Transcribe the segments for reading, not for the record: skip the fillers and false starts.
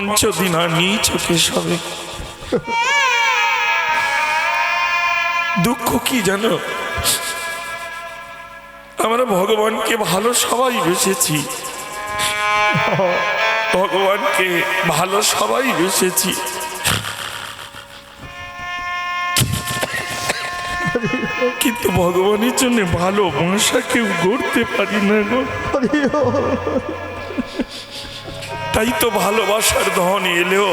পঞ্চদিন আর নেই চোখে সবে। দুঃখ কি জানো, আমরা ভগবানকে ভালো সবাই বেসেছি, ভগবানকে ভালো সবাই বেসেছি, কিন্তু ভগবানের জন্য ভালো বাসা কেউ গড়তে পারি না গো। তাই তো ভালোবাসার ধন এলেও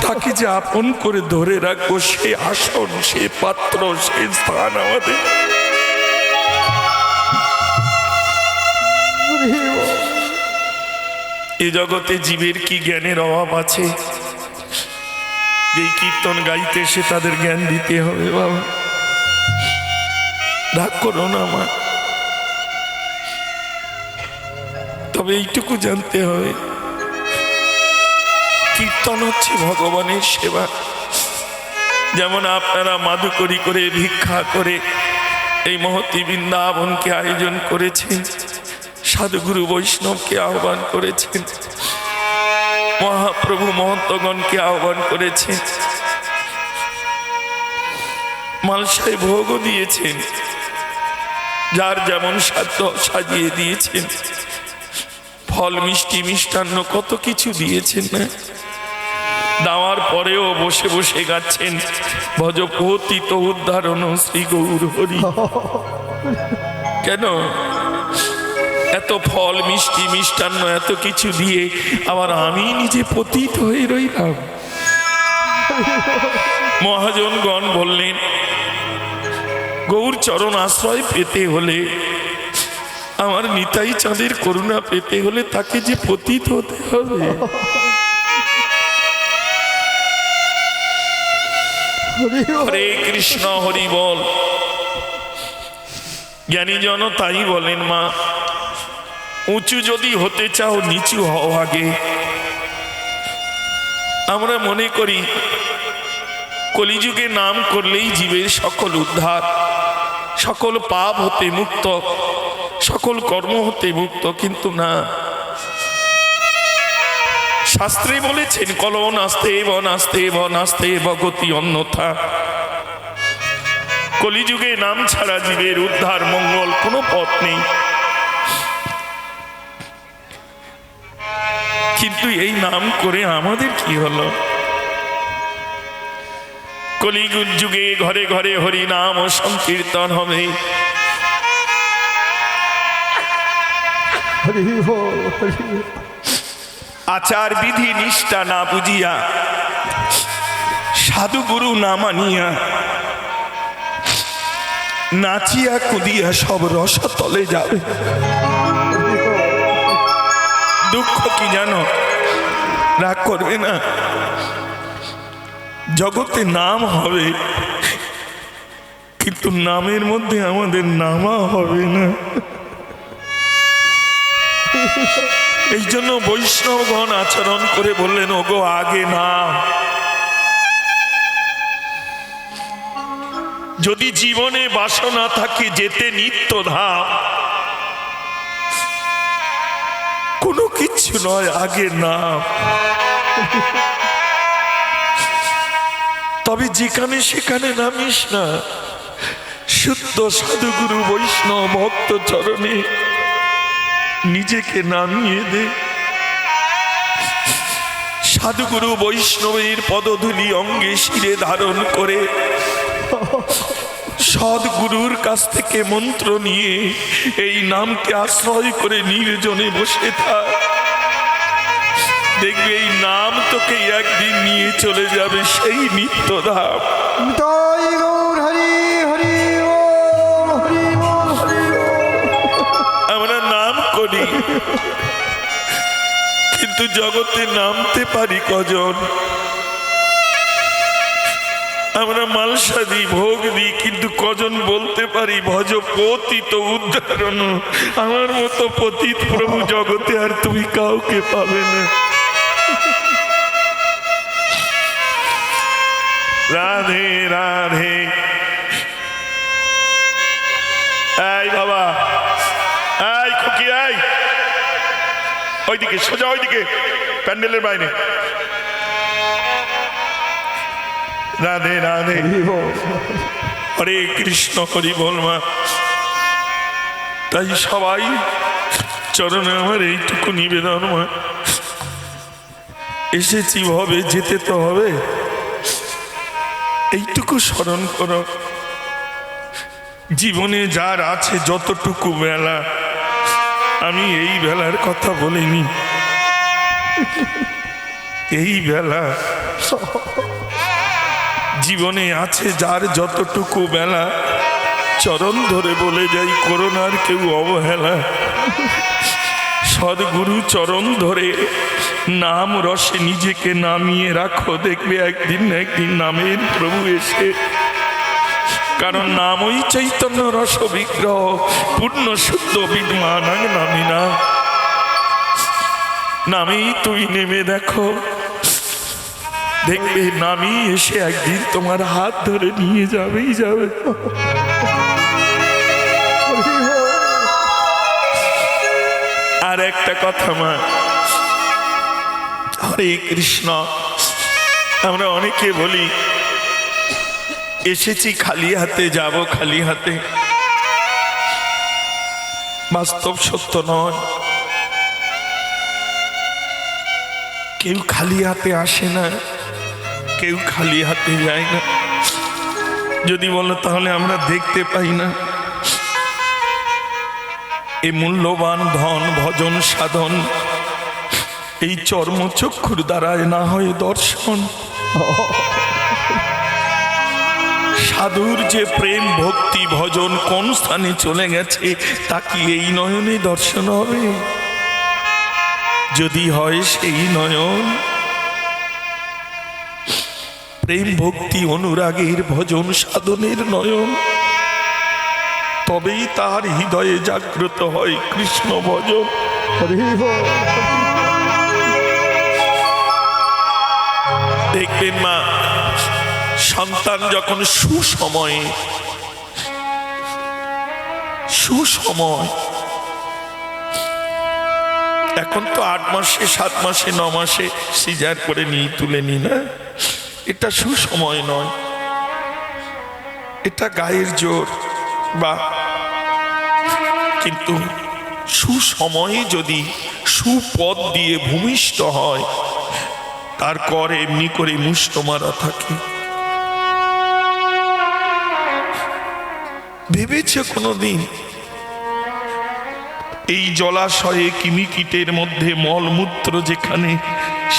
তাকে যে আপন করে ধরে রাখবো, সে আসন, সে পাত্র, সে স্থান আমাদের। এ জগতে জীবের কি জ্ঞানের অভাব আছে? এই কীর্তন গাইতে সে তাদের জ্ঞান দিতে হবে। বাবা রাগ করো না মা, তবে এইটুকু জানতে হবে কীর্তন হচ্ছে ভগবানের সেবা। যেমন আপনারা মাদুকরি করে ভিক্ষা করে এই মহতী বৃন্দাবনকে আয়োজন করেছেন, সাধুগুরু বৈষ্ণবকে আহ্বান করেছেন, মহাপ্রভু মহন্তগণকে আহ্বান করেছেন, মালসায় ভোগও দিয়েছেন, যার যেমন সাধ্য সাজিয়ে দিয়েছেন, ফল মিষ্টি মিষ্টান্ন কত কিছু দিয়েছেন না? দেওয়ার পরেও বসে বসে গাচ্ছেন ভজ পতিত উদ্ধারণ শ্রী গৌর হরি। কেন এত ফল মিষ্টি মিষ্টান্ন এত কিছু দিয়ে আবার আমি নিজে পতিত হয়ে রইলাম? মহাজনগণ বললেন, গৌর চরণ আশ্রয় পেতে হলে, আমার নিতাই চাঁদের করুণা পেতে হলে তাকে যে পতিত হতে হবে। হরে কৃষ্ণ হরি বল। জ্ঞানীজন তাই বলেন, মা উঁচু যদি হতে চাও নিচু হও আগে। আমরা মনে করি কলিযুগে নাম করলেই জীবের সকল উদ্ধার, সকল পাপ হতে মুক্ত, সকল কর্ম হতে মুক্ত, কিন্তু না। শাস্ত্রে বলেছেন কলো নাস্তে ব নাস্তে ব নাস্তে ব গতি অন্যথা। কলিযুগে নাম ছাড়া জীবের উদ্ধার মঙ্গল কোনো পথ নেই। কিন্তু এই নাম করে আমাদের কি হলো? কলিযুগ যুগে ঘরে ঘরে হরি নাম ও সংকীর্তন হবে। আচার বিধি নিষ্ঠা না বুঝিয়া, সাধু গুরু না মানিয়া, নাচিয়া কুদিয়া সব রসতলে যাবে। দুঃখ কি জানো, রাগ করবে না, জগতে নাম হবে কিন্তু নামের মধ্যে আমাদের নামা হবে না। এই জন্য বৈষ্ণবগণ আচরণ করে বললেন, ওগো আগে নাম। যদি জীবনে বাসনা থাকে যেতে নিত্য ধাম, কোনো কিছু নয়, আগে নাম। তবে যেখানে সেখানে নামিস না, শুদ্ধ সাধুগুরু বৈষ্ণব ভক্ত চরণে নিজেকে নামিয়ে দে। সাধুগুরু বৈষ্ণবের পদধূলি অঙ্গে শিরে ধারণ করে সদ্গুরুর কাছ থেকে মন্ত্র নিয়ে এই নামকে আশ্রয় করে নির্জনে বসে থাক। দেখবে এই নাম তোকে একদিন নিয়ে চলে যাবে সেই নিত্যধাম। আমরা নাম করি কিন্তু জগতে নামতে পারি কজন? আমরা মালসা দিই, ভোগ দিই, কিন্তু কজন বলতে পারি ভজ পতিত উদ্ধারণ? আমার মতো পতিত প্রভু জগতে আর তুমি কাউকে পাবে না। রাধে রাধে। এই বাবা, এই খুকি, এই ওইদিকে সোজা, ওইদিকে প্যান্ডেলের বাইরে। রাধে রাধে, হরে কৃষ্ণ, হরি বল মা। তাই সবাই চরণে আমার এইটুকু নিবেদন মা, এসেছি ভাবে যেতে তো হবে, এইটুকু স্মরণ করো। জীবনে যার আছে যতটুকু বেলা, আমি এই বেলার কথা বলিনি, এই বেলা জীবনে আছে যার যতটুকু বেলা, চরণ ধরে বলে যাই করোনার কেউ অবহেলা। সদ্গুরু চরণ ধরে নাম রসে নিজেকে নামিয়ে রাখো, দেখবে একদিন না একদিন নামের প্রভু এসে। কারণ নামই চৈতন্য রস বিগ্রহ, পূর্ণ শুদ্ধ বিদ্যমান নামিনা। নামেই তুই নেমে দেখো, দেখবে নামি এসে একদিন তোমার হাত ধরে নিয়ে যাবেই যাবে। আর একটা কথা মা, হরে কৃষ্ণ, আমরা অনেকে বলি এসেছি খালি হাতে, যাব খালি হাতে। বাস্তব সত্য নয়, কেউ খালি হাতে আসে না, কেউ খালি হাতে যায় না। যদি বলো তাহলে আমরা দেখতে পাই না। এই মূল্যবান ধন ভজন সাধন এই চর্মচক্ষুর দ্বারায় না হয় দর্শন। সাধুর যে প্রেম ভক্তি ভজন কোন স্থানে চলে গেছে তা কি এই নয়নে দর্শন হবে? যদি হয় সেই নয়ন, প্রেম ভক্তি অনুরাগের ভজন সাধনের নয়ন, তবেই তার হৃদয়ে জাগ্রত হয় কৃষ্ণ ভজন। দেখবেন মা, সন্তান যখন সুসময় এখন তো 8 মাসে 7 মাসে 9 মাসে সিজার করে নিয়ে তুলে নি না, এটা সুসময় নয়, এটা গায়ের জোর। বা কিন্তু সুসময়ে যদি সুপদ দিয়ে ভূমিষ্ঠ হয়, তার কর এমনি করে মুষ্ট মারা থাকে। ভেবেছে কোনদিন এই জলাশয়ে কিমিকিটের মধ্যে মলমূত্র যেখানে,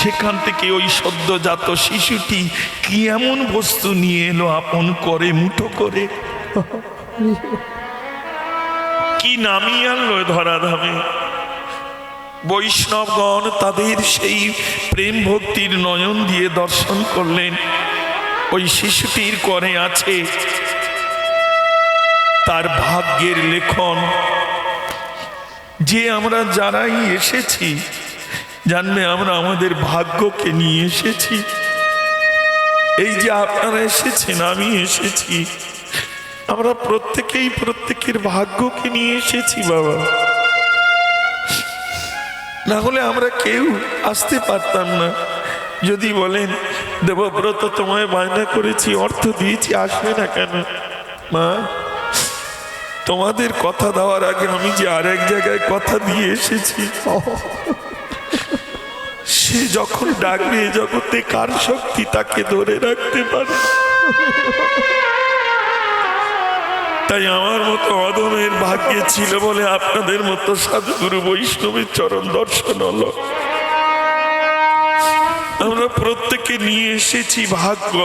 সেখান থেকে ওই সদ্যজাত শিশুটি কি এমন বস্তু নিয়ে এলো আপন করে মুঠো করে, কি নামিয়ে আনলো ধরাধামে। বৈষ্ণবগণ তাদের সেই প্রেম ভক্তির নয়ন দিয়ে দর্শন করলেন। ওই শিশুটির করে আছে তার ভাগ্যের লেখন। যে আমরা যারাই এসেছি জানবে আমরা আমাদের ভাগ্যকে নিয়ে এসেছি। এই যে আপনারা এসেছেন, আমি এসেছি, আমরা প্রত্যেকেই প্রত্যেকের ভাগ্যকে নিয়ে এসেছি বাবা। না হলে আমরা কেউ আসতে পারতাম না। যদি বলেন দেবব্রত তোমায় বায়না করেছি, অর্থ দিয়েছি, আসবে না কেন? মা, তোমাদের কথা দেওয়ার আগে আমি যে আরেক জায়গায় কথা দিয়ে এসেছি, সে যখন ডাকবে জগতে কার শক্তি তাকে ধরে রাখতে পারে? তাই আমার মতো অদমের ভাগ্যে ছিল বলে আপনাদের মতো সাধুগুরু বৈষ্ণবের চরণ দর্শন হলো। আমরা প্রত্যেকে নিয়ে এসেছি ভাগ্য।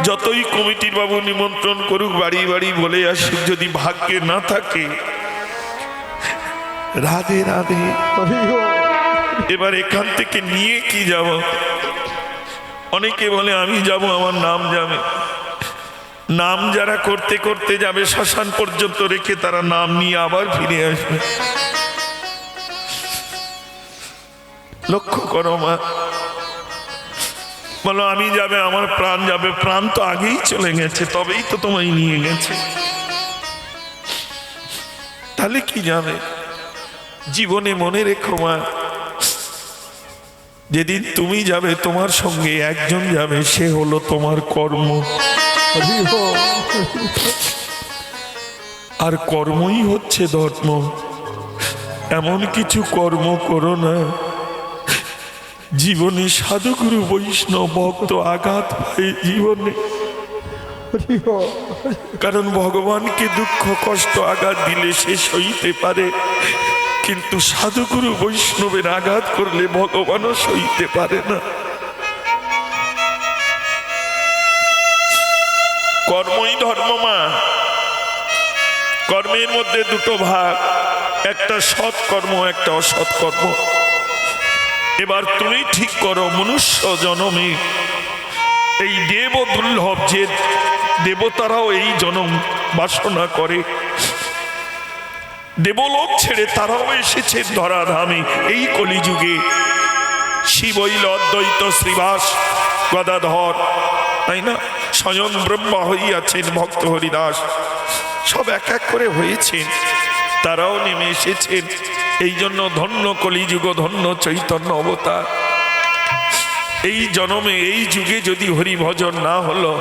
যতই কমিটির বাবু নিমন্ত্রণ করুক, বাড়ি বাড়ি বলে আসুক, যদি ভাগ্যে না থাকে, রাধে রাধে, এবার এখান থেকে নিয়ে কি যাব? অনেকে বলে আমি যাব, আমার নাম যাবে। নাম যারা করতে করতে যাবে শ্মশান পর্যন্ত রেখে, তারা নাম নিয়ে আবার ফিরে আসবে। লক্ষ্য করো মা, বলো আমি যাবে, আমার প্রাণ যাবে। প্রাণ তো আগেই চলে গেছে, তবেই তো তোমায় নিয়ে গেছে। তাহলে কি যাবে? জীবনে মনে রেখো মা, যেদিন তুমি যাবে তোমার সঙ্গে একজন যাবে, সে হলো তোমার কর্ম। আর কর্মই হচ্ছে ধর্ম। এমন কিছু কর্ম করো না জীবনে সাধুগুরু বৈষ্ণব ভক্ত আঘাত পায় জীবনে। কারণ ভগবানকে দুঃখ কষ্ট আঘাত দিলে সে সইতে পারে, কিন্তু সাধুগুরু বৈষ্ণবের আঘাত করলে ভগবানও সইতে পারে না। কর্মই ধর্ম মা। কর্মের মধ্যে দুটো ভাগ, একটা সৎ কর্ম, একটা অসৎ কর্ম। এবার তুমি ঠিক করো, মনুষ্য জনমে এই দেব দুর্লভ, যে দেবতারাও এই জনম বাসনা করে, দেবলোক ছেড়ে তারাও এসেছে ধরাধামে এই কলিযুগে। শিবৈল অদ্বৈত শ্রীবাস গদাধর, তাই না, স্বয়ং ব্রহ্মা হইয়াছেন ভক্ত হরিদাস, সব এক এক করে হয়েছেন, তারাও নেমে এসেছেন। এই জন্য ধন্য কলিযুগ, ধন্য চৈতন্য অবতার। এই জনমে এই যুগে যদি হরি ভজন না হলো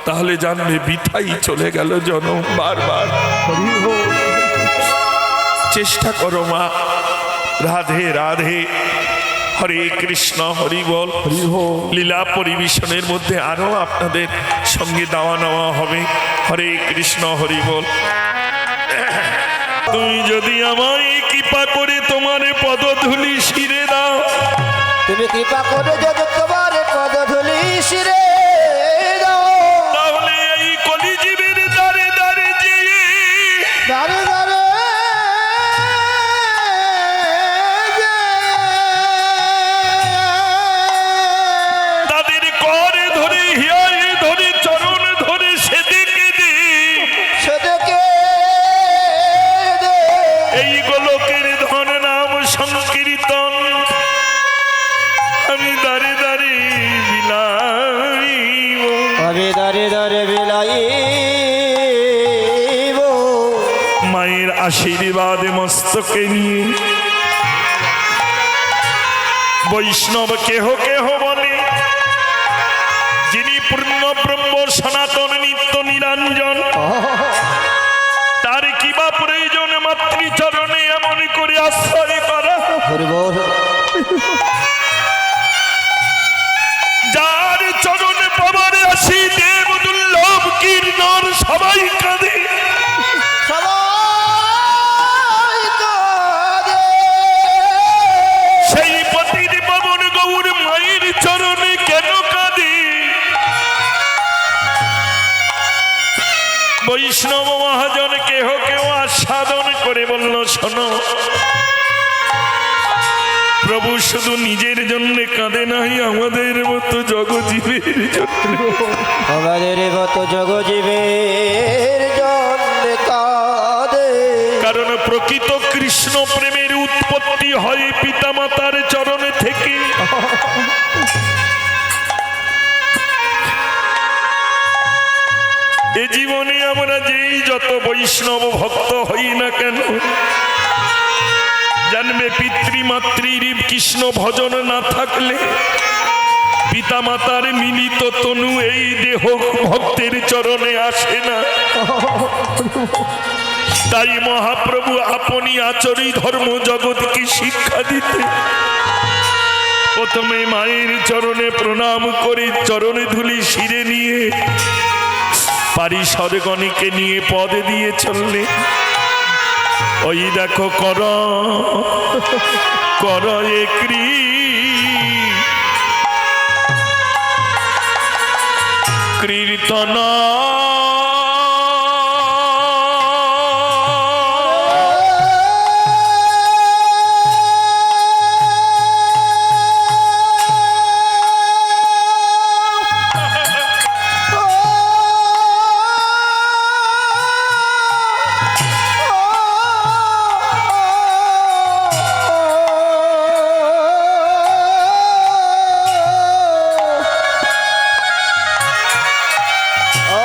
তাহলে জানবে বৃথাই চলে গেল জনম। বারবার চেষ্টা করো মা। রাধে রাধে, হরে কৃষ্ণ, হরি বল। লীলা পরিবেশনের মধ্যে আরো আপনাদের সঙ্গে দাওয়া নেওয়া হবে। হরে কৃষ্ণ, হরি বল। তুমি যদি আমায় কৃপা করে তোমার পদধূলি শিরে দাও, তুমি কৃপা করে যদি তোমার পদধূলি শিরে দাও, তাহলে এই কলিজীবের দ্বারে দ্বারে যে দাঁড়ে দাঁড়ে তাদের করে ধরে, হিয়ায় ধরে, চরণ ধরে সেদিকে দি, সেদিকে এই গোলকের ধন নাম সংকীর্তন আমি দাঁড়ে দাঁড়ে বিলাইব। আমি দাঁড়ে দাঁড়ে বিলাইব। মায়ের আশীর্বাদ মস্তকে নিয়ে বৈষ্ণব কেহ কেহ বলে, যিনি পূর্ণ ব্রহ্ম সনাতন নিত্য নিরঞ্জন, তার কিবা প্রয়োজন মাতৃচরণে এমন করে আশ্রয় করা। যার চরণে পাবারে আসি দেব দুর্লভ কীর্তন, সবাই কাঁদে, সবাই কাঁদে। সেই পতির পাবন গৌর মায়ের চরণে কেন কাঁদে? বৈষ্ণব মহাজন কেহ কেউ আস্বাদন করে বলল, শোনো, প্রভু শুধু নিজের জন্য কাঁদে নাই, আমাদের মতো জগজীবের জন্য। আমাদের মতো জগজীবের জন্য কাঁদে। কারণ প্রকৃত কৃষ্ণ প্রেমের উৎপত্তি হয় পিতামাতার চরণে থেকে। এ জীবনে আমরা যেই যত বৈষ্ণব ভক্ত হই না কেন, জানবে পিতৃমাতৃর কৃষ্ণ ভজন না থাকলে পিতামাতার মিলিত তনু এই দেহ ভক্তের চরণে আসে না। তাই মহাপ্রভু আপনি আচরি ধর্ম জগৎকে শিক্ষা দিতে প্রথমে মায়ের চরণে প্রণাম করে চরণে ধুলি শিরে নিয়ে পারিষদগণকে নিয়ে পদে দিয়ে চললে, ওই দেখো কর কর এ কীর্তন। ও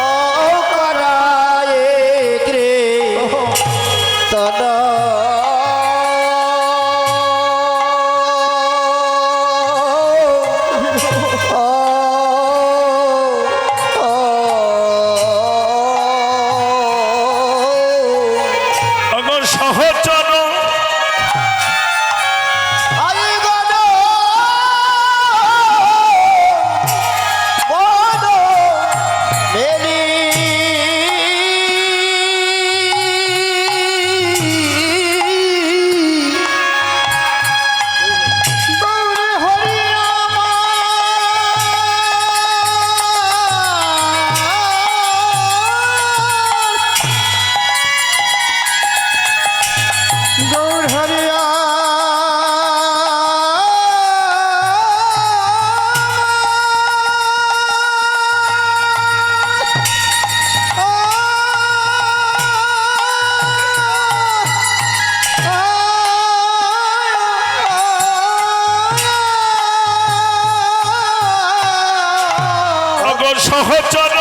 সহচর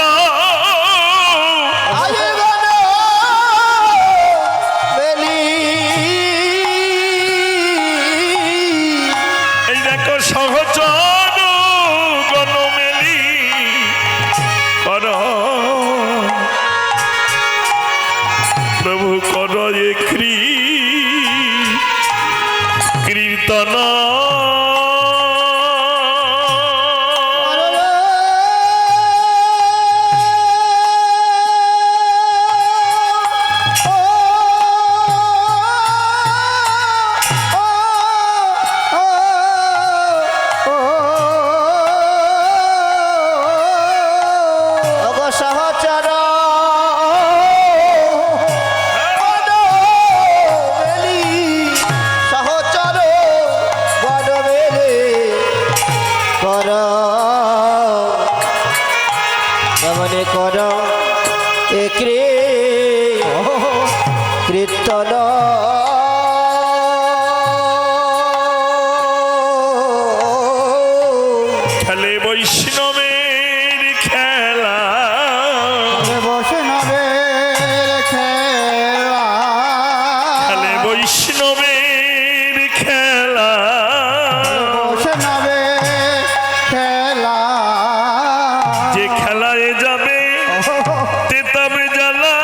আয়ে গণ বেলি এই দেখো সহচর গণমেলি কর প্রভু কর এ কীর্তন সহচর সহচর বনবেলে কর গমনে কর এ কীর্তন খেলে বৈষ্ণবের খেলা বৈষ্ণবের খেলা খেলে বৈষ্ণবের খেলা বৈষ্ণবের খেলা যে খেলায় যাবে তেতাবে জ্বালা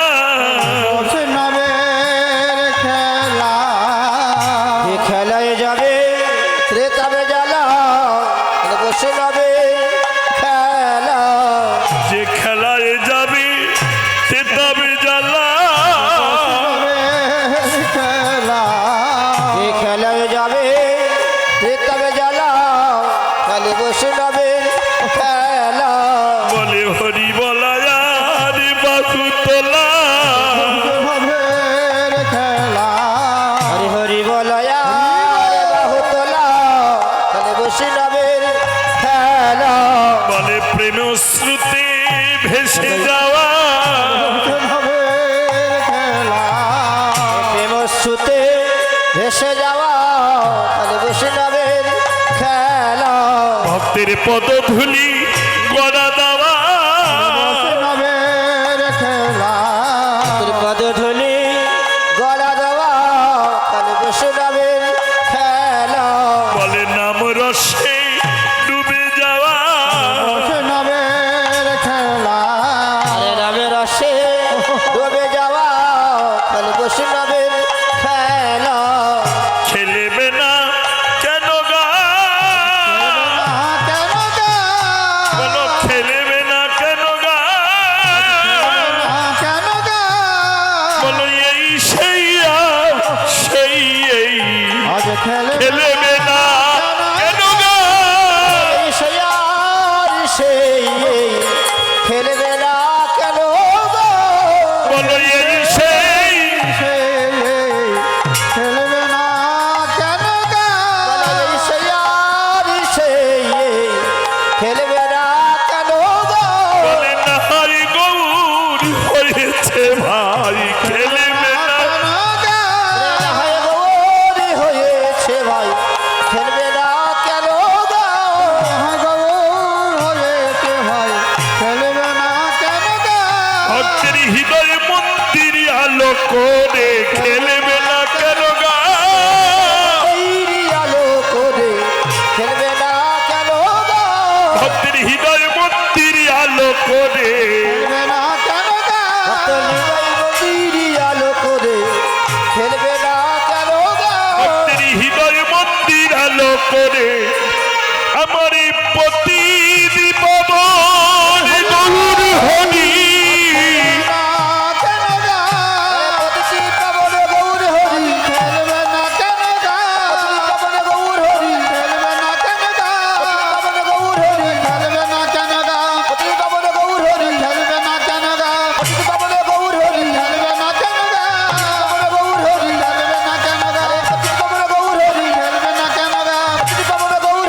বৈষ্ণবের খেলা যে খেলায় যাবে ত্রেতাবে জ্বালা বৈষ্ণবের খেলা যে খেলায় যাবে তেতাবে জ্বালা খেলা যে খেলায় যাবে ত্রেতাবে জ্বালা খালি বৈষ্ণবের খেলা বলে হরি বলায়ার বাহু তোলা বৈষ্ণবের খেলা হরি হরি বলয়া বাহু তোলা খালি বৈষ্ণবের খেলা বলে প্রেম শ্রুতি ভেসে যাওয়া বৈষ্ণবের খেলা প্রেমস্রুতে ভেসে যাওয়া খালি বৈষ্ণবের খেলা ভক্তের পদধূলি গড়া দেওয়া বৈষ্ণবের খেলা পদ ধুলি গলা দেওয়া খালি বৈষ্ণবের খেলা বলে নাম রসে ডুবে যাওয়া বৈষ্ণবের খেলা আরে নামে রসে ডুবে যাওয়া খালি বৈষ্ণবের খেলা খেলবে না কেন গা কেন গা বলো খেলবে না কেন গা কেন গা বলো এই সেই আর সেই এই আজ খেলবে না কেন গা সেই আর সেই খেলবে না কেন গো বলো এই সেই খেলবে না কেন গো সেই আর সেই খেলবে না কেন গো বলে নাহারি গৌর হয়েছে ভাই খেলবে না হায় গৌরী হয়েছে ভাই খেলবে না কেন গো গৌর হয়েছে ভাই খেলবে না কেন গো ভক্তের হৃদয় মন্দির আলো করে খেলবে না কেন গা তৈরি আলো করে খেলবে না কেন গো ভক্তের হৃদয় মন্দির আলো করে খেলবে না কেন গো তৈরি আলো করে খেলবে না কেন গো ভক্তের হৃদয় মন্দির আলো করে আমার এই পতি দীপবন গৌর হরি কেন গো প্রতিটি পাবনে গৌর হরি খেলবে না কেন গো পাবনে গৌর হরি খেলবে না কেন গো পাবনে গৌর হরি খেলবে না কেন গো প্রতিটি পাবনে গৌর হরি খেলবে না কেন গো প্রতিটি পাবনে গৌর হরি খেলবে না কেন গো পাবনে গৌর হরি খেলবে না কেন গো প্রতিটি পাবনে গৌর হরি খেলবে না কেন গো প্রতিটি পাবনে গৌর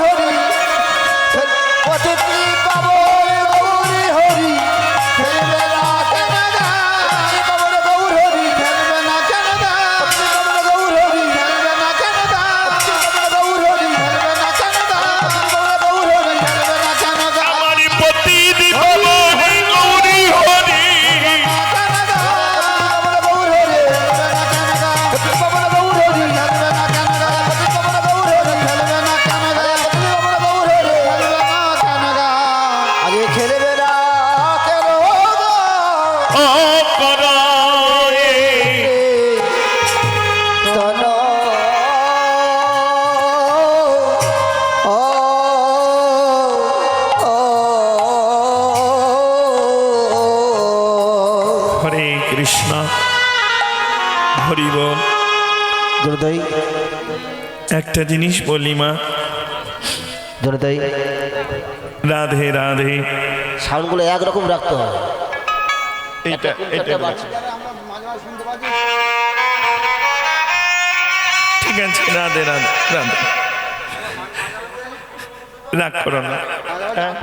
হরি বল। জোরদাই একটা জিনিস বলি মা, জোরদাই রাধে রাধে। সাউন্ডগুলো একরকম রাখতে হবে। এইটা এইটা ঠিক আছে, রাধে রাধে রাধে, রাগ করো না। হ্যাঁ?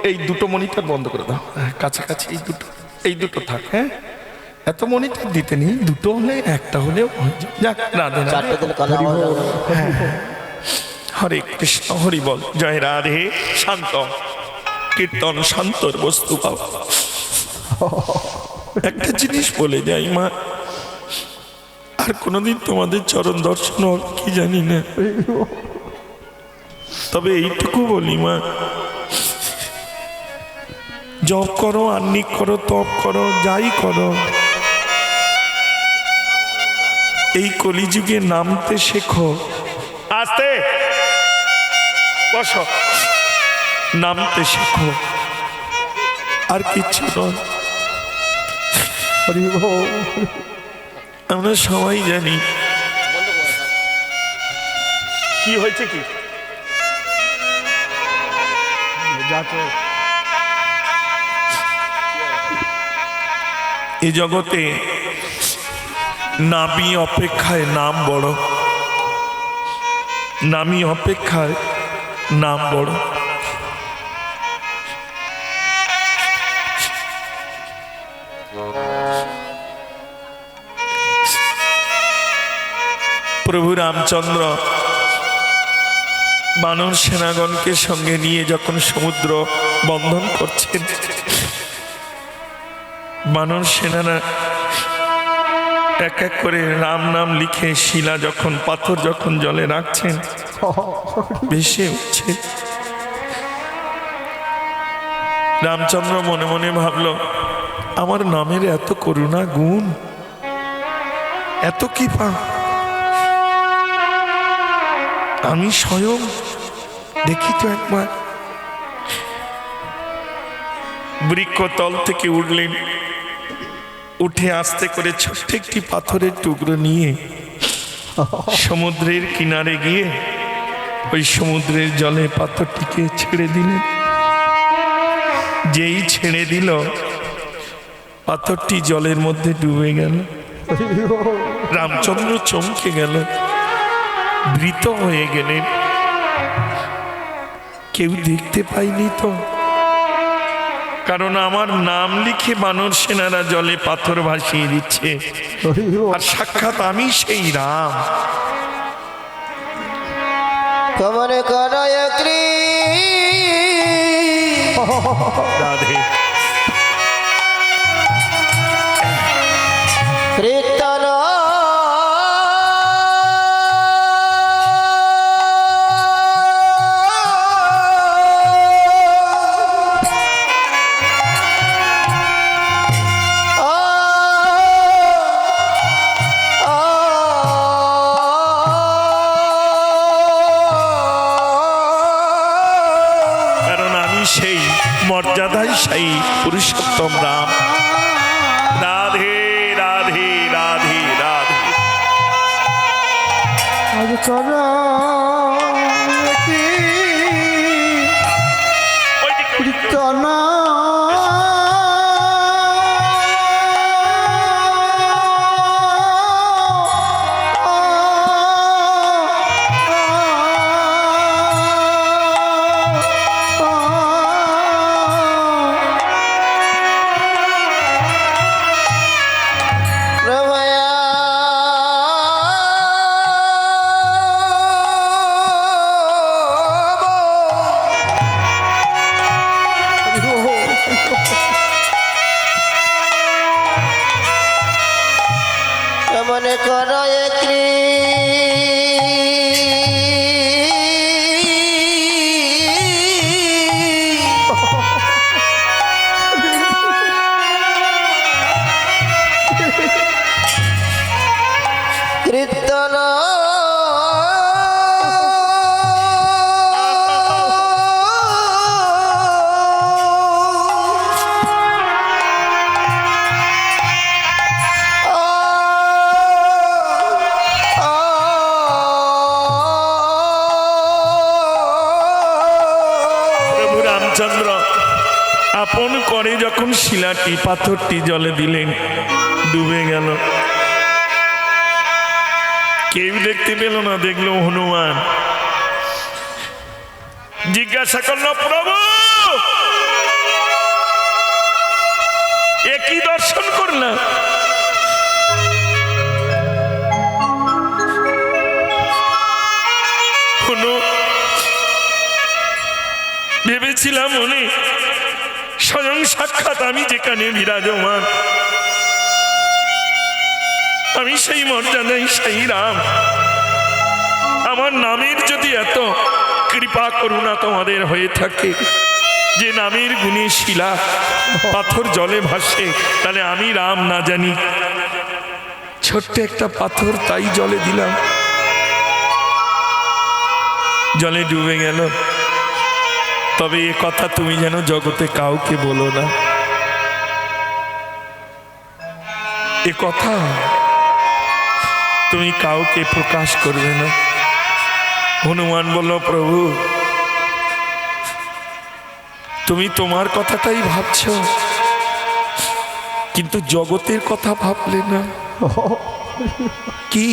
এই দুটো মনিটর বন্ধ করে দাও। হ্যাঁ, কাছাকাছি এই দুটো থাক। হ্যাঁ, এত মনিটর দিতে নেই, দুটো হলে একটা হলেও হয়ে যাবে। যাক, রাধে রাধে। চারটে দিন কালা হ্যাঁ, হরে কৃষ্ণ হরি বল। জয় রাধে। শান্ত কীর্তন শান্তর বস্তু বাবা। একটা জিনিস বলে যাই মা, আর কোনোদিন তোমাদের চরণ দর্শন হবে কি জানি না, তবে এইটুকু বলি মা, জপ করো, আহ্নিক করো, তপ করো, যাই করো, এই কলিযুগে নামতে শেখো। আস্তে বসো, নামতে শেখো, আর কিচ্ছু নয়। আমরা সবাই জানি কি হয়েছে, কি এ জগতে নামি অপেক্ষায় নাম বড়, নামি অপেক্ষায় নাম বড়। প্রভু রামচন্দ্র বানর সেনাগণকে সঙ্গে নিয়ে যখন সমুদ্র বন্ধন করছেন, বানর সেনারা এক এক করে রাম নাম লিখে শিলা যখন, পাথর যখন জলে রাখছেন, ভেসে উঠছে। রামচন্দ্র মনে মনে ভাবল, আমার নামের এত করুণা গুণ, এত কৃপা, আমি স্বয়ং দেখি তো একবার। বৃক্ষতল থেকে উঠলেন, উঠে আস্তে করে ছোট্ট একটি পাথরের টুকরো নিয়ে সমুদ্রের কিনারে গিয়ে ওই সমুদ্রের জলে পাথরটিকে ছেড়ে দিলেন। যেই ছেড়ে দিল, পাথরটি জলের মধ্যে ডুবে গেল। রামচন্দ্র চমকে গেল, ভীত হয়ে গেলেন। কেউ দেখতে পাইনি তো, কারণ আমার নাম লিখে বানর সেনারা জলে পাথর ভাসিয়ে দিচ্ছে, আর সাক্ষাৎ আমি সেই রাম। কমনে করয় রাধে কীর্তন মর্যাদায় সেই পুরুষোত্তম রাম। রাধে রাধে রাধে রাধে। কীর্তন মনে করয় কীর্তন রামচন্দ্র আপন করে যখন শিলাটি পাথরটি জলে দিলেন, ডুবে গেল। কেউ দেখতে পেল না, দেখলো হনুমান। জিজ্ঞাসা করলো, প্রভু এ কি দর্শন করলাম? ভেবেছিলাম মনে স্বয়ং সাক্ষাৎ আমি যেখানে বিরাজমান, আমি সেই মর্যাদায় সেই রাম। আমার নামের যদি এত কৃপা করুণা তোমাদের হয়ে থাকে, যে নামের গুণে শিলা পাথর জলে ভাসে, তাহলে আমি রাম না জানি? ছোট্ট একটা পাথর, তাই জলে দিলাম, জলে ডুবে গেল। তবে এ কথা তুমি যেন জগতে কাউকে বলো না, এ কথা তুমি কাউকে প্রকাশ করবে না। হনুমান বলল, প্রভু তুমি তোমার কথাটাই ভাবছ, কিন্তু জগতের কথা ভাবলে না। কি?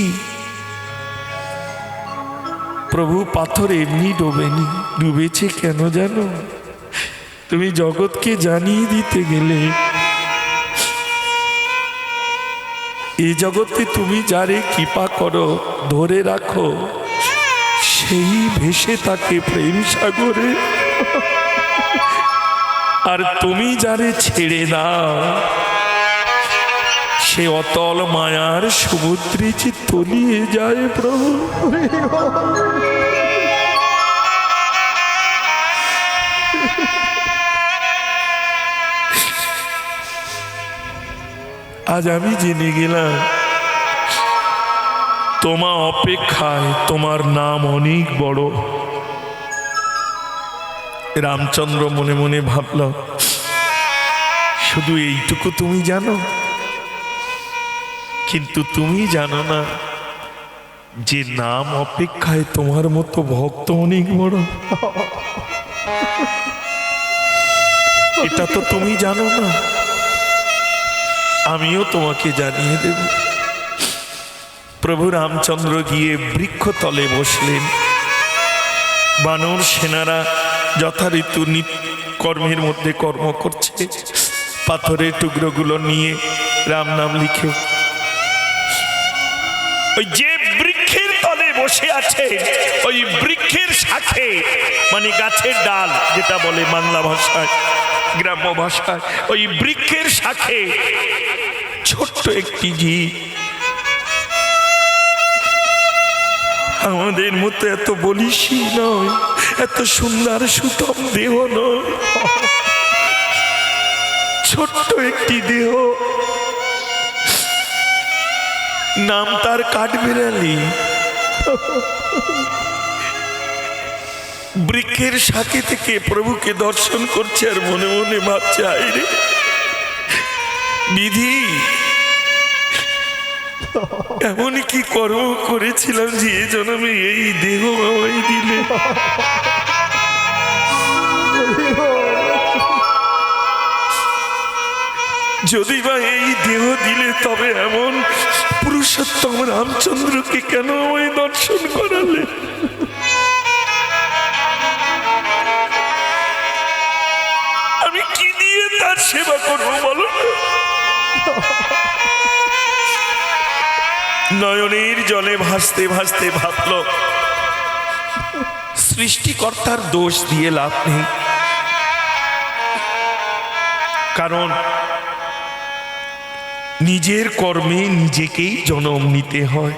প্রভু পাথর এমনি ডোবেনি, ডুবেছে কেন জানো? তুমি জগৎকে জানিয়ে দিতে গেলে এই জগতে তুমি যারে কৃপা করো, ধরে রাখো, সেই ভেসে তাকে প্রেম সাগরে। আর তুমি যারে ছেড়ে দাও, সে অতল মায়ার সমুদ্রে যে তলিয়ে যায়। প্রভু আজ আমি জেনে গেলাম, তোমা অপেক্ষায় তোমার নাম অনেক বড়। রামচন্দ্র মনে মনে ভাবল, শুধু এইটুকু তুমি জানো, কিন্তু তুমি জানো না যে নাম অপেক্ষায় তোমার মতো ভক্ত অনেক বড়। এটা তো তুমি জানো না, আমিও তোমাকে জানিয়ে দেব। প্রভু রামচন্দ্র গিয়ে বৃক্ষতলে বসলেন। বানর সেনারা যথারীতি কর্মের মধ্যে কর্ম করছে, পাথরের টুকরোগুলো নিয়ে রাম নাম লিখে। ওই যে বৃক্ষের তলে বসে আছে, ওই বৃক্ষের শাখে, মানে গাছের ডাল যেটা বলে বাংলা ভাষায়, গ্রাম্য ভাষায়, ওই বৃক্ষের শাখে ছোট্ট একটি জীব, আমাদের মতো এত বলিষ্ঠী নয়, এত সুন্দর সুতম দেহ নয়, ছোট্ট একটি দেহ, নাম তার কাঠবিড়ালি। বৃক্ষের শাখে থেকে প্রভুকে দর্শন করছে, আর মনে মনে ভাবছে, আইরে বিধি, এমন কি কর্ম করেছিলাম যে এ জন্মে এই দেহ আমায় দিলে। যদি বা এই দেহ দিলে, তবে এমন পুরুষোত্তম রামচন্দ্রকে কেন আমায় দর্শন করালে? আমি কি দিয়ে তার সেবা করবো বলো? নয়নের জলে ভাসতে ভাসতে ভাবল, সৃষ্টিকর্তার দোষ দিয়ে লাভ নেই, কারণ নিজের কর্মে নিজেকেই জন্ম নিতে হয়।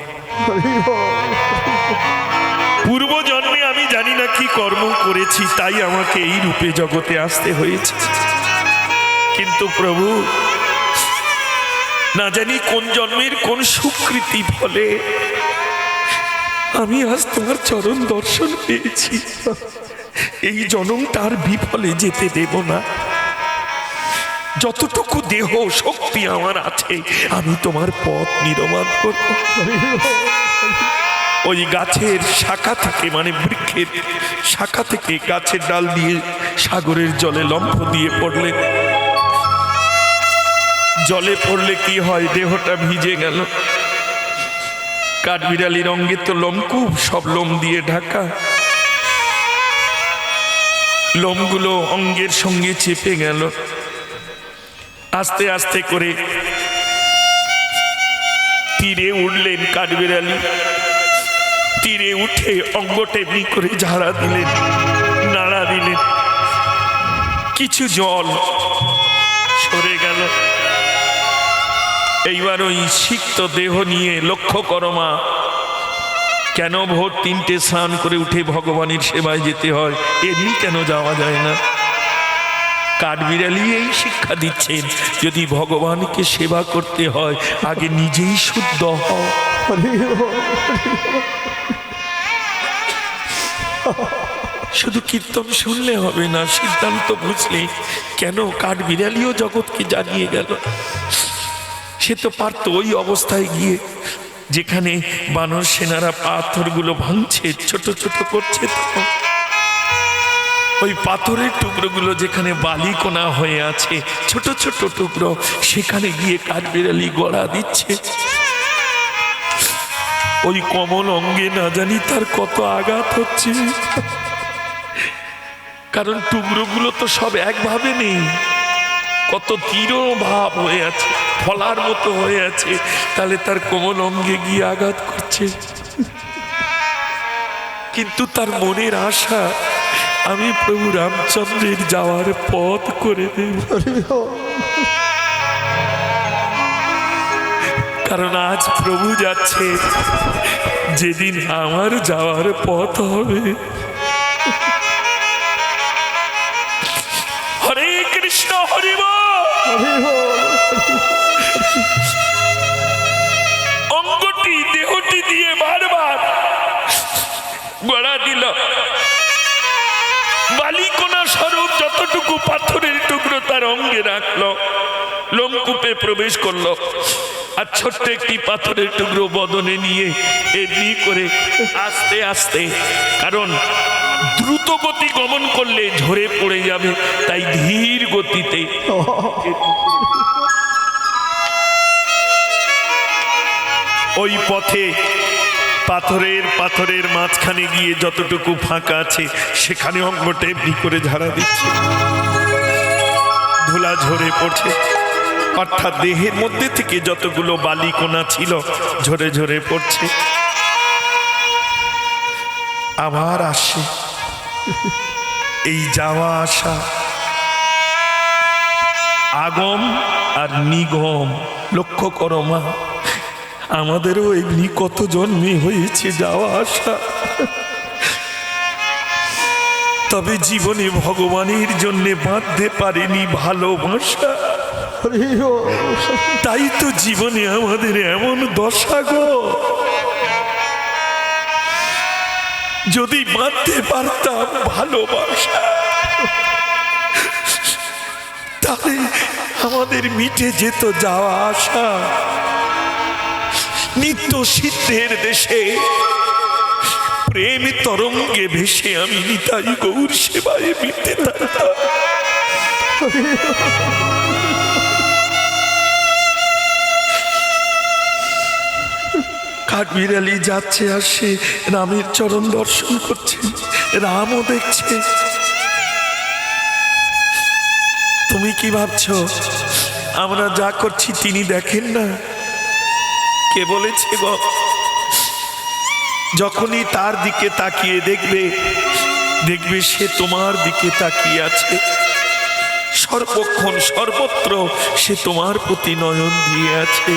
পূর্ব জন্মে আমি জানি না কি কর্ম করেছি, তাই আমাকে এই রূপে জগতে আসতে হয়েছে। কিন্তু প্রভু, না জানি কোন জন্মের কোন সুকৃতি ফলে আমি আজ তোমার চরণ দর্শন পেয়েছি। এই জন্মটার বিফলে যেতে দেব না। যতটুকু দেহ শক্তি আমার আছে, আমি তোমার পথ নির্মাণ করব। ও ওই গাছের শাখা থেকে, মানে বৃক্ষের শাখা থেকে গাছের ডাল দিয়ে সাগরের জলে লম্ফ দিয়ে পড়লে, জলে পড়লে কি হয়, দেহটা ভিজে গেল। কাঠবিড়ালির অঙ্গে তো লোমকূপ, সব লোম দিয়ে ঢাকা, লোমগুলো অঙ্গের সঙ্গে চেপে গেল। আস্তে আস্তে করে তীরে উঠলেন কাঠবিড়ালি। তীরে উঠে অঙ্গ টেমনি করে ঝাড়া দিলেন, নাড়া দিলেন, কিছু জল সরে গেল। এইবার ওই সিক্ত দেহ নিয়ে লক্ষ্য করো মা, কেন ভোর 3টে স্নান করে উঠে ভগবানের সেবায় যেতে হয়, এমনি কেন যাওয়া যায় না? কাঠবিড়ালি এই শিক্ষা দিচ্ছেন, যদি ভগবানকে সেবা করতে হয় আগে নিজেই শুদ্ধ হও। শুধু কীর্তন শুনলে হবে না, সিদ্ধান্ত বুঝলে। কেন কাঠবিড়ালিও জগৎকে জানিয়ে গেল। সে তো পারত ওই অবস্থায় গিয়ে, যেখানে বানর সেনারা পাথরগুলো ভাঙছে, ছোট ছোট করছে, তো ওই পাথরের টুকরোগুলো যেখানে বালিকণা হয়ে আছে, ছোট ছোট টুকরো, সেখানে গিয়ে কাঠবিড়ালি গড়া দিচ্ছে। ওই কমল অঙ্গে না জানি তার কত আঘাত হচ্ছে, কারণ টুকরোগুলো তো সব একভাবে নেই, কত তীর ভাব হয়ে আছে, ফলার মতো হয়ে আছে, তাহলে তার কোমল অঙ্গে গিয়ে আঘাত করছে। কিন্তু তার মনের আশা, আমি প্রভু রামচন্দ্রের যাওয়ার পথ করে দেব। কারণ আজ প্রভু যাচ্ছে, যেদিন আমার যাওয়ার পথ হবে। হরে কৃষ্ণ, হরি বল। অঙ্গটি দেহটি দিয়ে বারবার গড়া দিল। বালিকণা স্বরূপ যতটুকু পাথরের টুকরো তার অঙ্গে রাখলো, লোমকূপে প্রবেশ করলো, আর ছোট্ট একটি পাথরের টুকরো বদনে নিয়ে এমনি করে আস্তে আস্তে, কারণ দ্রুত গতি গমন করলে ঝরে পড়ে যাবে, তাই ধীর গতিতে ওই পথে পাথরের মাঝখানে গিয়ে যতটুকু ফাঁকা আছে সেখানে অঙ্গটা এমনি করে ঝাড়া দিচ্ছে, ধুলা ঝরে পড়ছে। অর্থাৎ দেহের মধ্যে থেকে যতগুলো বালিকণা ছিল ঝরে ঝরে পড়ছে। আবার আসে এই যাওয়া আসা, আগম আর নিগম। লক্ষ্য করো মা, আমাদেরও এমনি কত জন্মে হয়েছে যাওয়া আসা, তবে জীবনে ভগবানের জন্য বাঁধতে পারেনি ভালোবাসা। তাই তো জীবনে আমাদের এমন দশা গো। যদি বাঁধতে পারতাম ভালোবাসা, তাহলে আমাদের মিটে যেত যাওয়া আসা। নিত্য সিদ্ধের দেশে প্রেম তরঙ্গে ভেসে আমি নিতাই গৌর সেবায় মিটতে থাকতাম। কাঠবিড়ালি যাচ্ছে, আসে রামের চরণ দর্শন করছে, রামও দেখছে। তুমি কি ভাবছো আমরা যা করছি তিনি দেখেন না? কে বলেছে গো? যখনই তার দিকে তাকিয়ে দেখবে, দেখবে সে তোমার দিকে তাকিয়ে আছে। সর্বক্ষণ সর্বত্র সে তোমার প্রতি নয়ন দিয়ে আছে।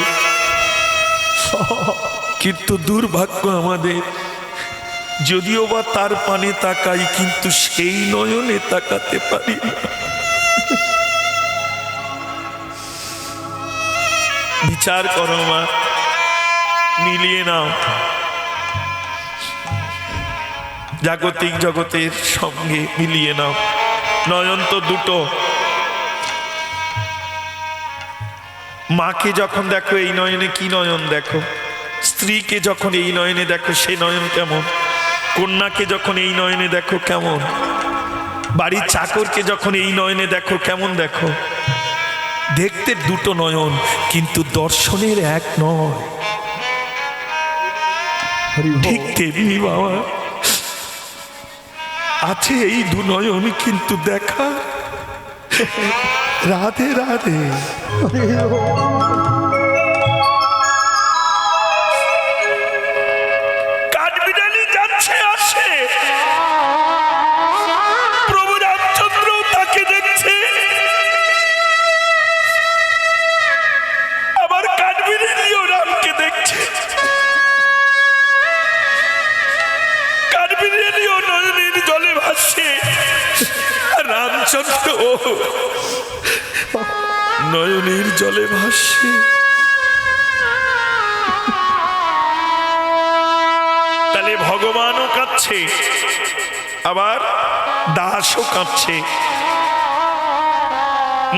কিন্তু দুর্ভাগ্য আমাদের, যদিও বা তার পানে তাকাই, কিন্তু সেই নয়নে তাকাতে পারি না। বিচার করো মা, মিলিয়ে নাও জাগতিক জগতের সঙ্গে মিলিয়ে নাও। নয়ন তো দুটো। মাকে যখন দেখো এই নয়নে কি নয়ন দেখো? স্ত্রীকে যখন এই নয়নে দেখো সে নয়ন কেমন, কন্যাকে যখন এই নয়নে দেখো কেমন, বাড়ির চাকরকে যখন এই নয়নে দেখো কেমন দেখো। দেখতে দুটো নয়ন কিন্তু দর্শনের এক নয়। ঠিক তেমনি বাবা আছে এই দু নয়ন কিন্তু দেখা। রাধে রাধে। কাঠবিড়ালি যাচ্ছে আসে, প্রভু রামচন্দ্র তাকে দেখছে, আবার কাঠবিড়ালিও রামকে দেখছে। কাঠবিড়ালিও নয়নের জলে ভাসছে, রামচন্দ্র নয়নের জলে ভাসছে। তাহলে ভগবানও কাঁদছে, আবার দাসও কাঁদছে,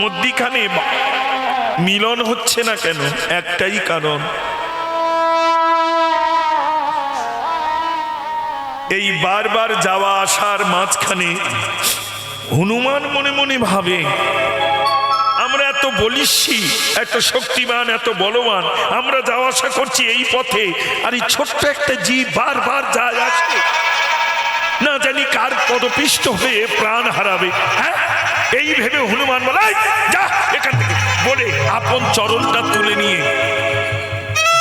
মধ্যিখানে মিলন হচ্ছে না কেন? একটাই কারণ, এই বারবার যাওয়া আসার মাঝখানে হনুমান মনে মনে ভাবে আমরা এত বলিষ্ঠী, এত শক্তিমান, এত বলবান, আমরা যাওয়া আসা করছি এই পথে, আর এই ছোট্ট একটা জীব বারবার যায় আসে, না জানি কার পদপিষ্ট হয়ে প্রাণ হারাবে। হ্যাঁ, এই ভেবে হনুমান বলে যা এখান থেকে বলে আপন চরণটা তুলে নিয়ে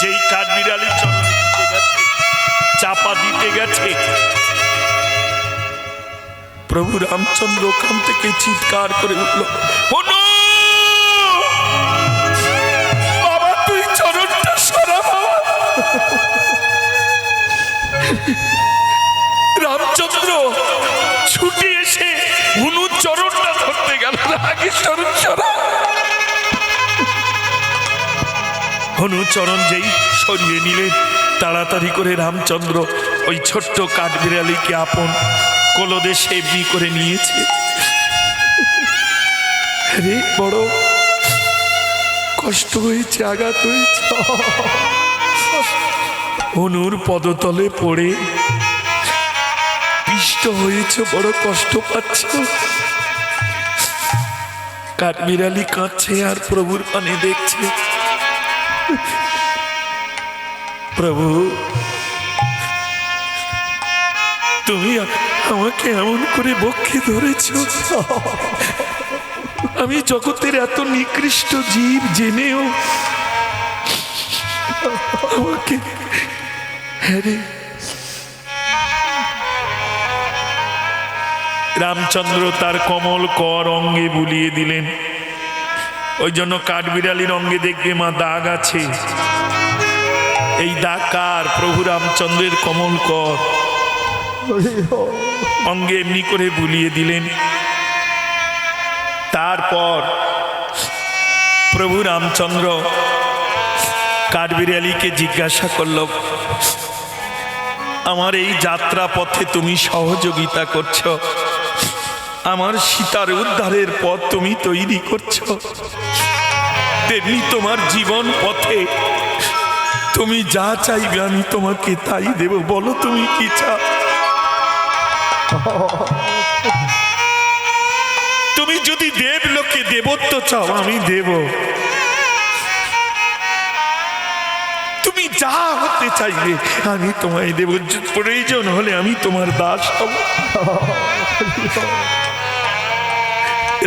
যেই কাঠবিড়ালির চরণ দিতে গেছে, চাপা দিতে গেছে, প্রভু রামচন্দ্র ওখান থেকে চিৎকার করে উঠল, হনু বাবা তুই চরণটা সরা বাবা। রামচন্দ্র ছুটে এসে হনুর চরণটা ধরতে গেল, আগে চরণ সরা। হনু চরণ যেই সরিয়ে নিলেন, তাড়াতাড়ি করে রামচন্দ্র ওই ছোট্ট কাঠবিড়ালিকে আপন কোলদেশে এমনি করে নিয়েছে। আরে বড় কষ্ট হয়েছে, আঘাত হয়েছে। হনুর পদতলে পড়ে পিষ্ট হয়েছে, বড় কষ্ট পাচ্ছ। কাঠবিড়ালি কাঁদছে আর প্রভুর পানে দেখছে। প্রভু তুমি আমাকে এমন করে বক্ষে ধরেছ, আমি জগতের এত নিকৃষ্ট জীব জেনেও আমাকে। হ্যাঁ রে, রামচন্দ্র তার কমল কর অঙ্গে বুলিয়ে দিলেন। ওই জন্য কাঠবিড়ালির অঙ্গে দেখবে মা দাগ আছে, এই দাগ কার? প্রভু রামচন্দ্রের কমল কর অঙ্গে এমনি করে বুলিয়ে দিলেন। তারপর প্রভু রামচন্দ্র কাঠবিড়ালিকে জিজ্ঞাসা করল, আমার এই যাত্রা পথে তুমি সহযোগিতা করছো, আমার সীতার উদ্ধারের পথ তুমি তৈরি করছো, তেমনি তোমার জীবন পথে তুমি যা চাইবে আমি তোমাকে তাই দেব, বলো তুমি কি চাও? তুমি যদি দেবলোকে দেবত্ব চাও আমি দেব, তুমি যা হতে চাইবে আমি তোমায় দেব, প্রয়োজন হলে আমি তোমার দাস হব।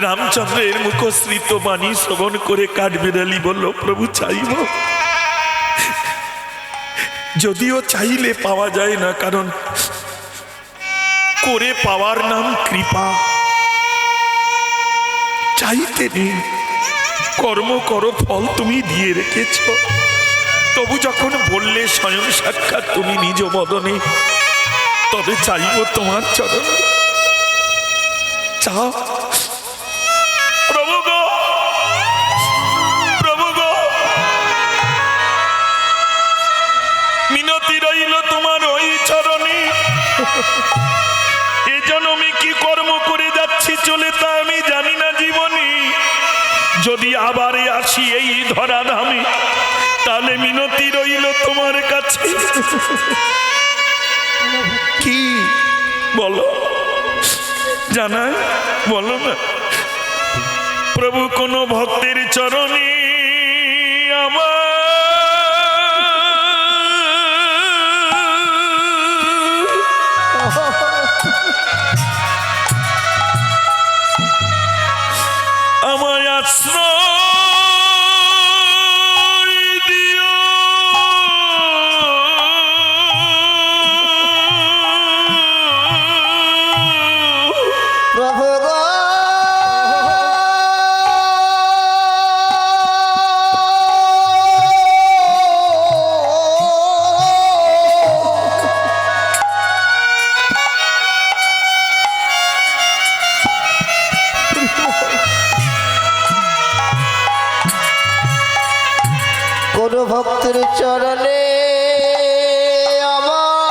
রামচন্দ্রের মুখশ্রিত বাণী শ্রবণ করে কাঠবিড়ালি বলল, প্রভু চাইব, যদিও চাইলে পাওয়া যায় না, কারণ করে পাওয়ার নাম কৃপা। চাইতে নেই, কর্ম করো, ফল তুমি দিয়ে রেখেছ। তবু যখন বললে স্বয়ং সাক্ষাৎ তুমি নিজ বদনে, তবে চাইব তোমার চরণ। চাও প্রভু গো, প্রভু গো, মিনতি রইল তোমার ওই চরণে। এ জন্মে কি কর্ম করে যাচ্ছি চলে তা আমি জানি না জীবনে, যদি আবার আসি এই ধরা ধামে তাহলে মিনতি রইল তোমার কাছে, কি বলো, জানা বলো না। প্রভু কোন ভক্তের চরণে আমার আমায় আশ্রয় দিও, প্রভু গো কোন ভক্তের চরণে আমার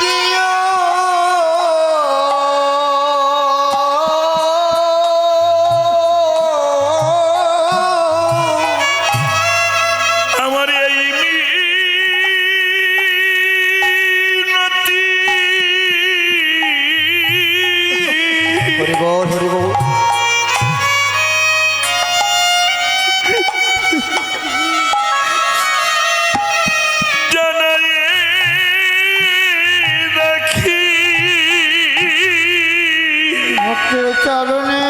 দিও। আমার এই মিনতি হরি বল হরি বল। জানাই রাখি, ভক্তের চরণে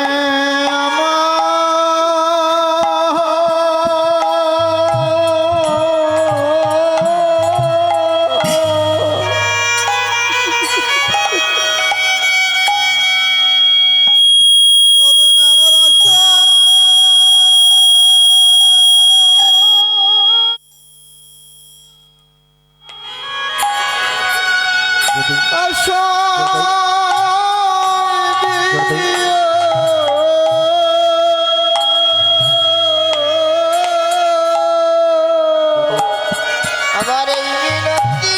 আমার এই মিনতি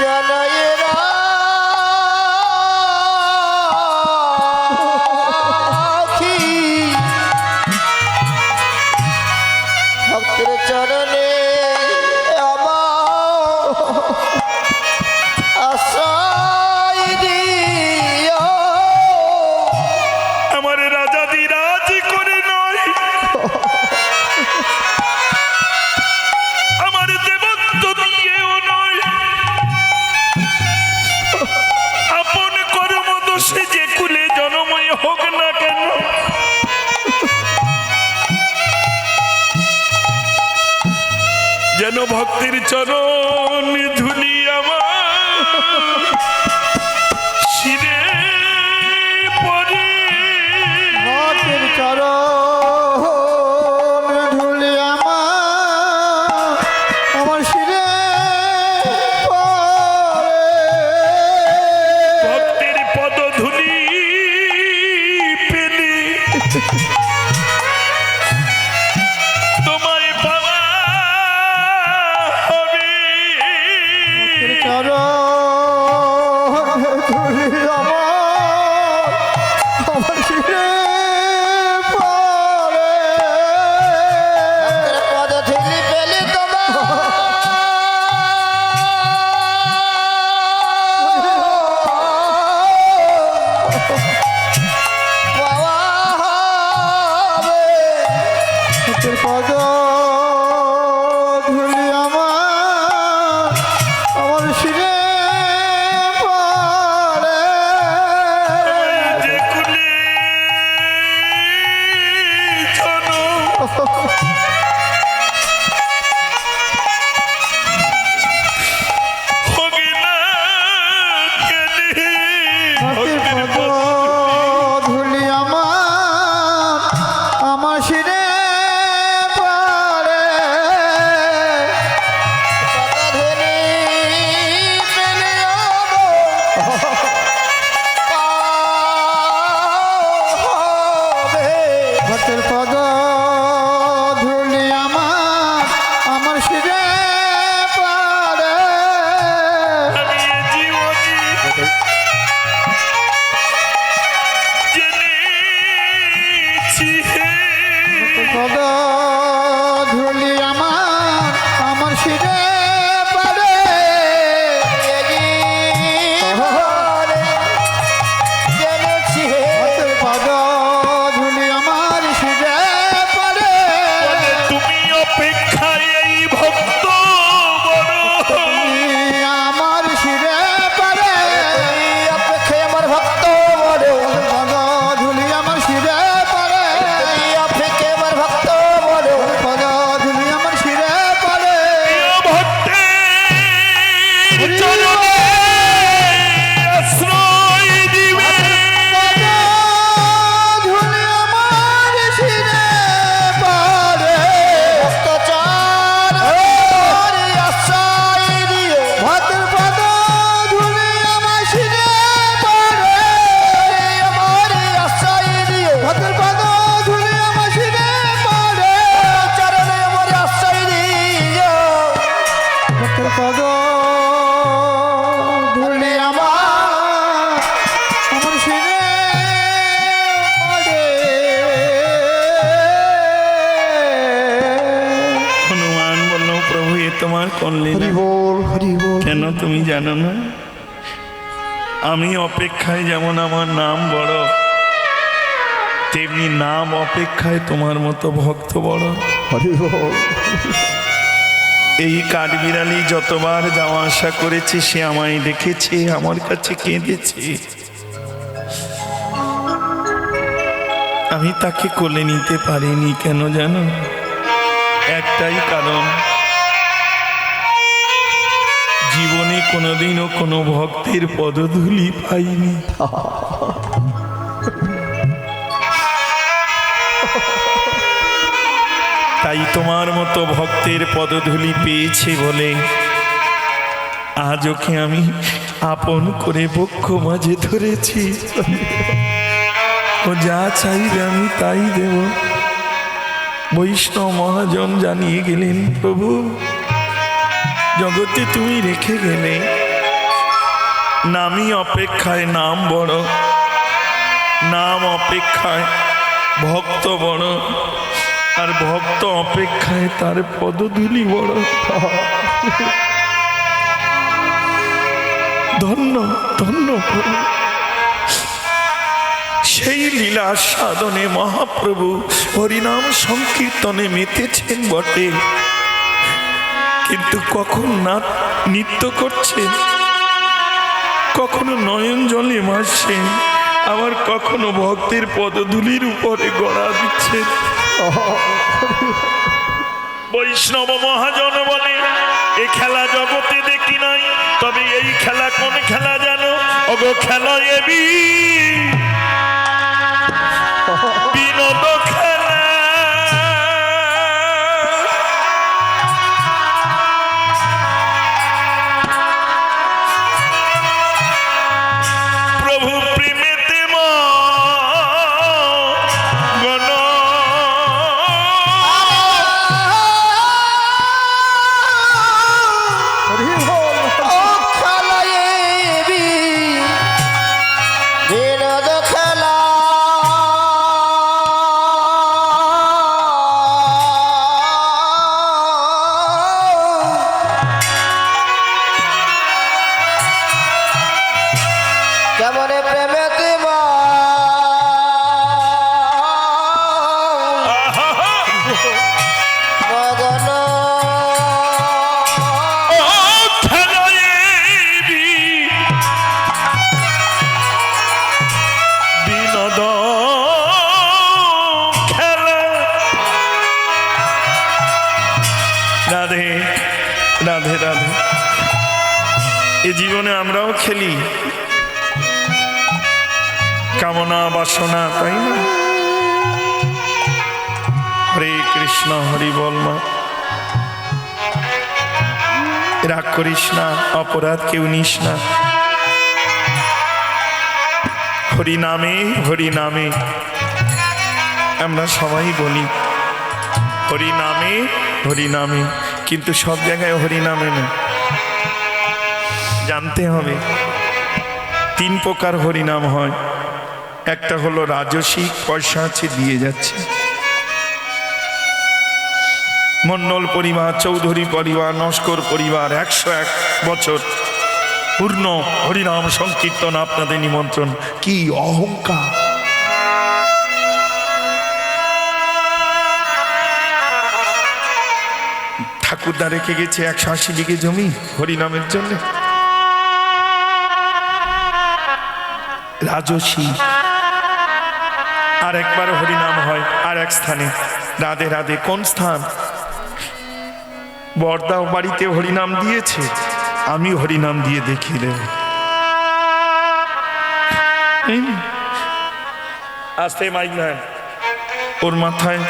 জানাই রাখি, ভক্তের চরণে আমার আশ্রয় দিও। আমার রাজাধিরাজ করে নয়, আমার দেবত্ব দিয়েও নয়, আপন কর্মদোষে যে কুলে জনময় হোক না কেন, যেন ভক্তির চরণ ধুলি আমার শিরে পড়ে। ভক্তের চরণ ধুলি আমার শিরে পড়ে। ভক্তের পদধূলি পেলে তোমায় পাওয়া হবে। করলে না? হরি বল হরি বল। কেন তুমি জানো না? আমি অপেক্ষায় যেমন আমার নাম বড়, তেমনি নাম অপেক্ষায় তোমার মতো ভক্ত বড়। হরি বল। এই কাঠবিড়ালি যতবার যাওয়া আসা করেছে সে আমায় দেখেছে, আমার কাছে কেঁদেছে। আমি তাকে কোলে নিতে পারিনি, কেন জানো? একটাই কারণ, জীবনে কোনোদিনও কোনো ভক্তের পদধূলি পাইনি। তাই তোমার মতো ভক্তের পদধূলি পেয়েছে বলে আজ ওকে আমি আপন করে বক্ষ মাঝে ধরেছি। ও যা চাইবে আমি তাই দেব। বৈষ্ণব মহাজন জানিয়ে গেলেন, প্রভু জগতে তুমি রেখে গেলে নামই অপেক্ষায় নাম বড়, নাম অপেক্ষায় ভক্ত বড়, আর ভক্ত অপেক্ষায় তার পদধূলি বড়। ধন্য ধন্য প্রভু। সেই লীলা সাধনে মহাপ্রভু হরিনাম সংকীর্তনে মেতেছেন বটে, কিন্তু কখন না নৃত্য করছেন, কখনো নয়ন জলে ভাসছেন, আবার কখনো ভক্তের পদধূলির উপরে গড়া দিচ্ছেন। বৈষ্ণব মহাজন বলে, এ খেলা জগতে দেখি নাই, তবে এই খেলা কোন খেলা জানো? ওগো খেলা এবি বিনোদ খেলা। প্রভু প্রেমেতে মগন, হরি বল। ও খেলায় বিনোদ খেলা, কেমনে প্রেমেতে মগন। বিনোদ খেলা। রাধে রাধে রাধে। এ জীবনে আমরাও খেলি কামনা বাসনা, তাই না? হরে কৃষ্ণ, হরি বল মা। রাগ করিস না, অপরাধ কেউ নিস না। হরি নামে হরি নামে আমরা সবাই বলি হরি নামে হরি নামে, কিন্তু সব জায়গায় হরি নামে না। জানতে হবে তিন প্রকার হরিনাম হয়। একটা হলো রাজসিক, পয়সা আছে দিয়ে যাচ্ছে। মন্ডল পরিবার, চৌধুরী পরিবার, নস্কর পরিবার 101 বছর পূর্ণ হরিনাম সংকীর্তন, আপনাদের নিমন্ত্রণ। কি অহংকার! ঠাকুরদা রেখে গেছে 180 বিঘে জমি হরিনামের জন্য। রাজসী। আর একবার হরিনাম হয় আর এক স্থানে। রাধে রাধে। কোন স্থান? বর্দা বাড়িতে হরিনাম দিয়েছে, আমি হরিনাম দিয়ে দেখিয়ে দেব। আস্তে মাইক ভ্যান, ওর মাথায়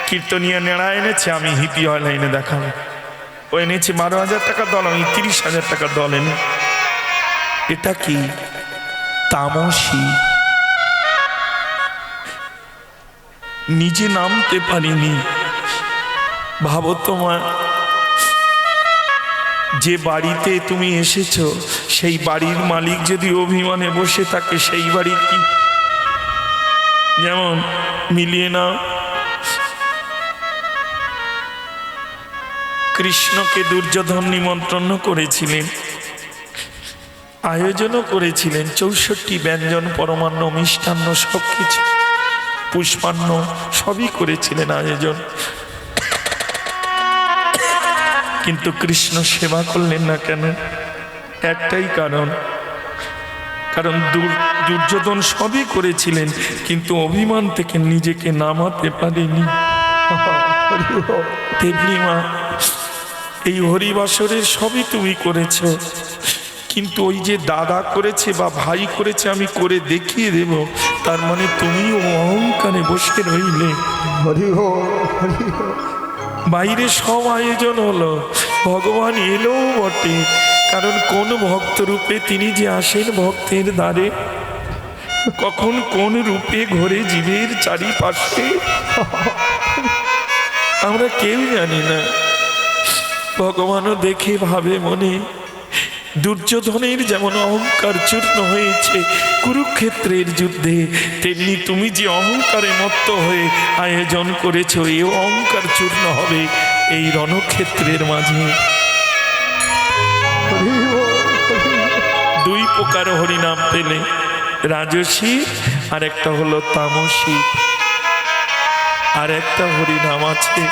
কীর্তনিয়া নেড়া এনেছে, আমি হিপি অয়েল এনে দেখাবো। ও এনেছে 12,000 টাকার দল, আমি 30,000 টাকার দল এনে। এটা কি? তামসী। নিজে নামতে পারিনি। ভাবো তোমার, যে বাড়িতে তুমি এসেছো সেই বাড়ির মালিক যদি অভিমানে বসে থাকে, সেই বাড়ির কি যেমন মিলিয়ে নাও। কৃষ্ণকে দুর্যোধন নিমন্ত্রণ করেছিলেন, আয়োজনও করেছিলেন 64 ব্যঞ্জন, পরমান্ন, মিষ্টান্ন, সব কিছু, পুষ্পান্ন সবই করেছিলেন আয়োজন। কিন্তু কৃষ্ণ সেবা করলেন না কেন? একটাই কারণ, কারণ দুর্যোধন সবই করেছিলেন কিন্তু অভিমান থেকে নিজেকে নামাতে পারেনি। তেমনি মা, এই হরিবাসরের সবই তুমি করেছ, কিন্তু ওই যে দাদা করেছে বা ভাই করেছে আমি করে দেখিয়ে দেব, তার মানে তুমিও অহংকারে বসে রইলে। বাইরে সব আয়োজন হলো, ভগবান এলো বটে, কারণ কোন ভক্ত রূপে তিনি যে আসেন ভক্তের দ্বারে, কখন কোন রূপে ঘোরে জীবের চারিপাশে আমরা কেউ জানি না। ভগবানও দেখে ভাবে মনে, দুর্যোধনের যেমন অহংকার চূর্ণ হয়েছে কুরুক্ষেত্রের যুদ্ধে, তেমনি তুমি যে অহংকারে মত্ত হয়ে আয়োজন করেছ, এও অহংকার চূর্ণ হবে এই রণক্ষেত্রের মাঝে। দুই প্রকার হরিনাম পেলে, রাজসী আর একটা হলো তামসী। আর একটা হরিনাম আছে,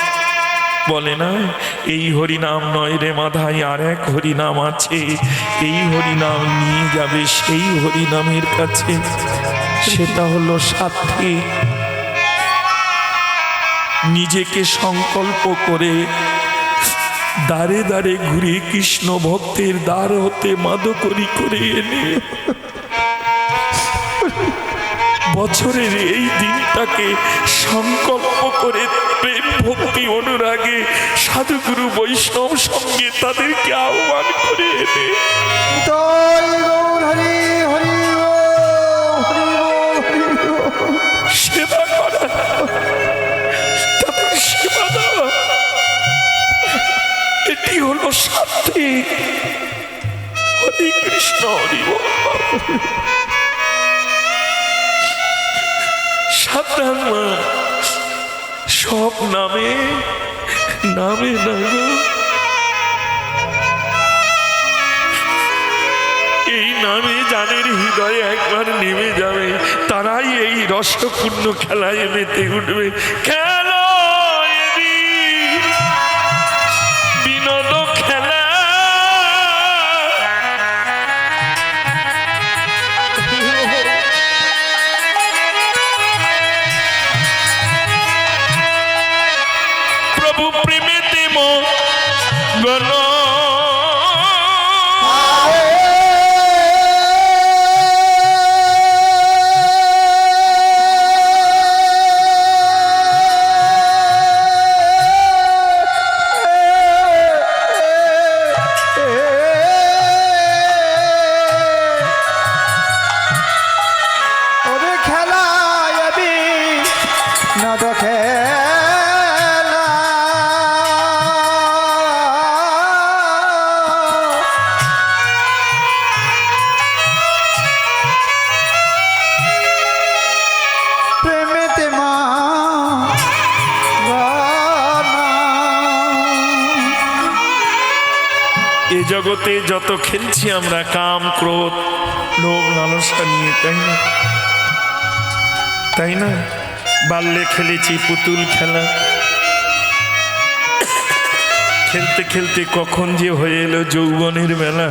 বলে না এই হরিনাম নয় রে মাধাই, আর এক হরিনাম আছে, এই হরিনাম নিয়ে যাবে সেই হরিনামের কাছে, সেটা হলো সাথী। নিজেকে সংকল্প করে দাঁড়ে দাঁড়ে ঘুরে কৃষ্ণ ভক্তের দ্বার হতে মাদকরি করে এনে বছরের এই দিনটাকে সংকল্প করে প্রেম ভক্তি অনুরাগে সাধুগুরু বৈষ্ণব সঙ্গে তাদেরকে আহ্বান করে এনে সেবা করা, তাদের সেবা দেওয়া, এটি হলো সাথী। হরে কৃষ্ণ, হরি বল। সাবধান মা, সব নামে নামে না গো, এই নামে যাদের হৃদয়ে একবার নেমে যাবে তারাই এই রসপূর্ণ খেলায় মেতে উঠবে। খেলো বিনোদ খেলা, প্রভু প্রেমেতে মগন, এ জগতে যত খেলছি আমরা কাম, ক্রোধ, লোভ, লালসা নিয়ে, তাই না? তাই না? বাল্যে খেলেছি পুতুল খেলা, খেলতে খেলতে কখন যে হয়ে এলো যৌবনের মেলা।